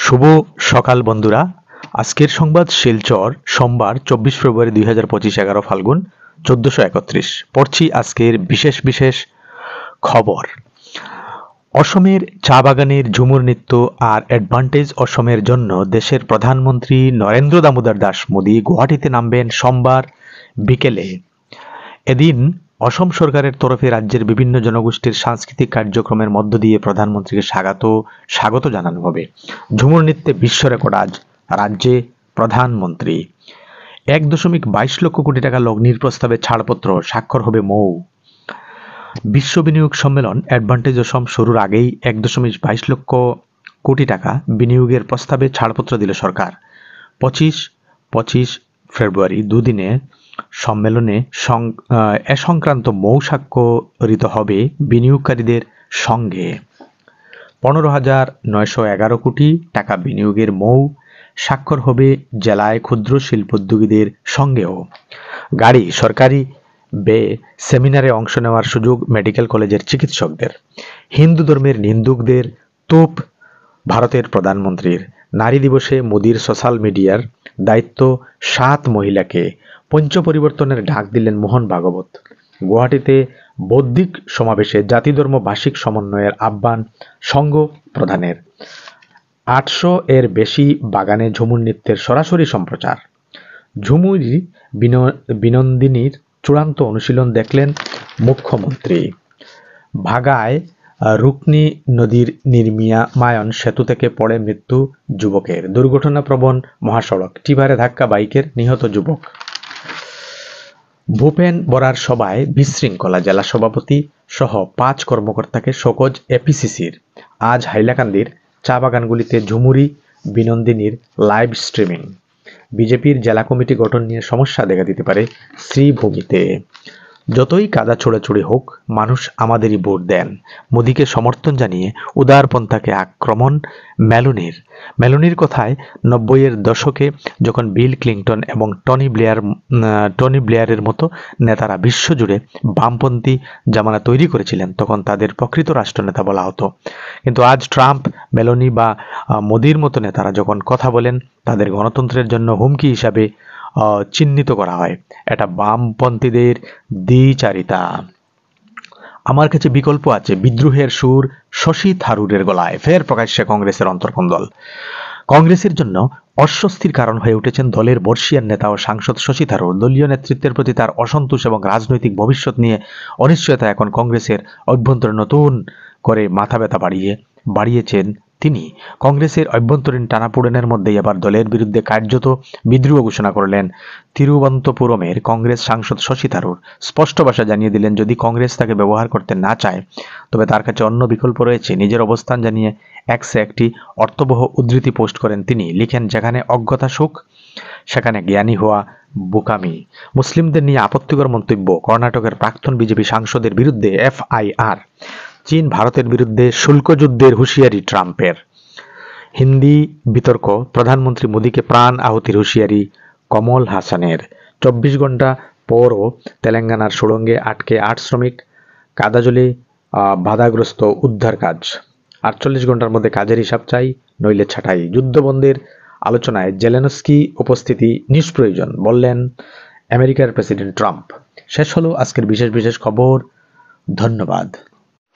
শুভ সকাল বন্ধুরা। আজকের সংবাদ শিলচর, সোমবার 24 ফেব্রুয়ারি 2025, 11 ফাল্গুন 1431। পড়ছি আজকের বিশেষ বিশেষ খবর। অসমের চা বাগানের ঝুমুর নৃত্য আর অ্যাডভান্টেজ অসমের জন্য দেশের প্রধানমন্ত্রী নরেন্দ্র দামোদর দাস মোদী গুয়াহাটিতে নামবেন সোমবার বিকেলে। এদিন অসম সরকারের তরফে রাজ্যের বিভিন্ন জনগোষ্ঠীর সাংস্কৃতিক কার্যক্রমের মধ্য দিয়ে প্রধানমন্ত্রীকে স্বাগত জানানো হবে। ঝুমুর নৃত্যে বিশ্ব রেকর্ড আজ রাজ্যে প্রধানমন্ত্রী। 1.22 লক্ষ কোটি টাকা লগ্নির প্রস্তাবে ছাড়পত্র স্বাক্ষর হবে মৌ। বিশ্ব বিনিয়োগ সম্মেলন অ্যাডভান্টেজ অসম শুরুর আগেই 1.22 লক্ষ কোটি টাকা বিনিয়োগের প্রস্তাবে ছাড়পত্র দিল সরকার। 25 ফেব্রুয়ারি দুদিনে সম্মেলনে এ সংক্রান্ত মৌ স্বাক্ষরিত হবে বিনিয়োগকারীদের সঙ্গে। 15,911 কোটি টাকা বিনিয়োগের মৌ স্বাক্ষর হবে জেলায় ক্ষুদ্র শিল্পোদ্যোগীদের সঙ্গেও। গাড়ি, সরকারি ব্যয়ে সেমিনারে অংশ নেওয়ার সুযোগ মেডিকেল কলেজের চিকিৎসকদের। হিন্দু ধর্মের নিন্দুকদের তোপ ভারতের প্রধানমন্ত্রীর। নারী দিবসে মোদির সোশ্যাল মিডিয়ার দায়িত্ব 7 মহিলাকে। পঞ্চ পরিবর্তনের ডাক দিলেন মোহন ভাগবত। গুয়াহাটিতে বৌদ্ধিক সমাবেশে জাতি ধর্ম ভাষিক সমন্বয়ের আহ্বান সংঘ প্রধানের। 800 এর বেশি বাগানে ঝুমুর নৃত্যের সরাসরি সম্প্রচার। ঝুমুরি বিনোদিনীর চূড়ান্ত অনুশীলন দেখলেন মুখ্যমন্ত্রী। ভাগায় রুকনি নদীর নির্মীয়মাণ সেতু থেকে পড়ে মৃত্যু যুবকের। দুর্ঘটনাপ্রবণ মহাসড়ক, টিপারে ধাক্কা বাইকের, নিহত যুবক। ভূপেন বরার সভায় বিশৃঙ্খলা, জেলা সভাপতি সহ 5 কর্মকর্তাকে শোকজ এপিসিসির। আজ হাইলাকান্দির চা বাগানগুলিতে ঝুমুরি বিনোদিনীর লাইভ স্ট্রিমিং। বিজেপির জেলা কমিটি গঠন নিয়ে সমস্যা দেখা দিতে পারে শ্রীভূমিতে। যতই কাদা ছোড়াছুড়ি হোক, মানুষ আমাদেরই ভোট দেন। মোদীকে সমর্থন জানিয়ে উদারপন্থাকে আক্রমণ মেলোনির কথায় 90-এর দশকে যখন বিল ক্লিন্টন এবং টনি ব্লেয়ারের মতো নেতারা বিশ্বজুড়ে বামপন্থী জামানা তৈরি করেছিলেন, তখন তাদের প্রকৃত রাষ্ট্রনেতা বলা হতো। কিন্তু আজ ট্রাম্প, মেলোনি বা মোদীর মতো নেতারা যখন কথা বলেন, তাদের গণতন্ত্রের জন্য হুমকি হিসাবে চিহ্নিত করা হয়। এটা বামপন্থীদের দ্বিচারিতা। আমার কাছে বিকল্প আছে, বিদ্রোহের সুর শশী থারুরের গলায়। ফের প্রকাশ্যে কংগ্রেসের অন্তর্কন্দল। কংগ্রেসের জন্য অস্বস্তির কারণ হয়ে উঠেছেন দলের বর্ষীয়ান নেতা ও সাংসদ শশী থারুর। দলীয় নেতৃত্বের প্রতি তার অসন্তোষ এবং রাজনৈতিক ভবিষ্যৎ নিয়ে অনিশ্চয়তা এখন কংগ্রেসের অভ্যন্তরে নতুন করে মাথা ব্যথা বাড়িয়েছেন তিনি। কংগ্রেসের অভ্যন্তরীণ টানাপোড়েনের মধ্যেই আবার দলের বিরুদ্ধে কার্যত বিদ্রোহ ঘোষণা করলেন তিরুবনন্তপুরমের কংগ্রেস সাংসদ শশী থারুর। স্পষ্ট ভাষা জানিয়ে দিলেন, যদি কংগ্রেস তাকে ব্যবহার করতে না চায়, তবে তার কাছে অন্য বিকল্প রয়েছে। নিজের অবস্থান জানিয়ে এক্সে একটি অর্থবহ উদ্ধৃতি পোস্ট করেন তিনি। লিখেন, যেখানে অজ্ঞতা সুখ, সেখানে জ্ঞানী হওয়া বোকামি। মুসলিমদের নিয়ে আপত্তিকর মন্তব্য। কর্ণাটকের প্রাক্তন বিজেপি সাংসদের বিরুদ্ধে এফআইআর। চীন ভারতের বিরুদ্ধে শুল্ক যুদ্ধের হুঁশিয়ারি ট্রাম্পের। হিন্দি বিতর্ক, প্রধানমন্ত্রী মোদীকে প্রাণ আহুতির হুঁশিয়ারি কমল হাসানের। 24 ঘন্টা পরও তেলেঙ্গানার সুড়ঙ্গে আটকে 8 শ্রমিক। কাদাজলে বাধাগ্রস্ত উদ্ধার কাজ। 48 ঘন্টার মধ্যে কাজের হিসাব চাই, নইলে ছাঁটাই। যুদ্ধবন্ধের আলোচনায় জেলেনস্কি উপস্থিতি নিষ্প্রয়োজন বললেন আমেরিকার প্রেসিডেন্ট ট্রাম্প। শেষ হলো আজকের বিশেষ বিশেষ খবর। ধন্যবাদ।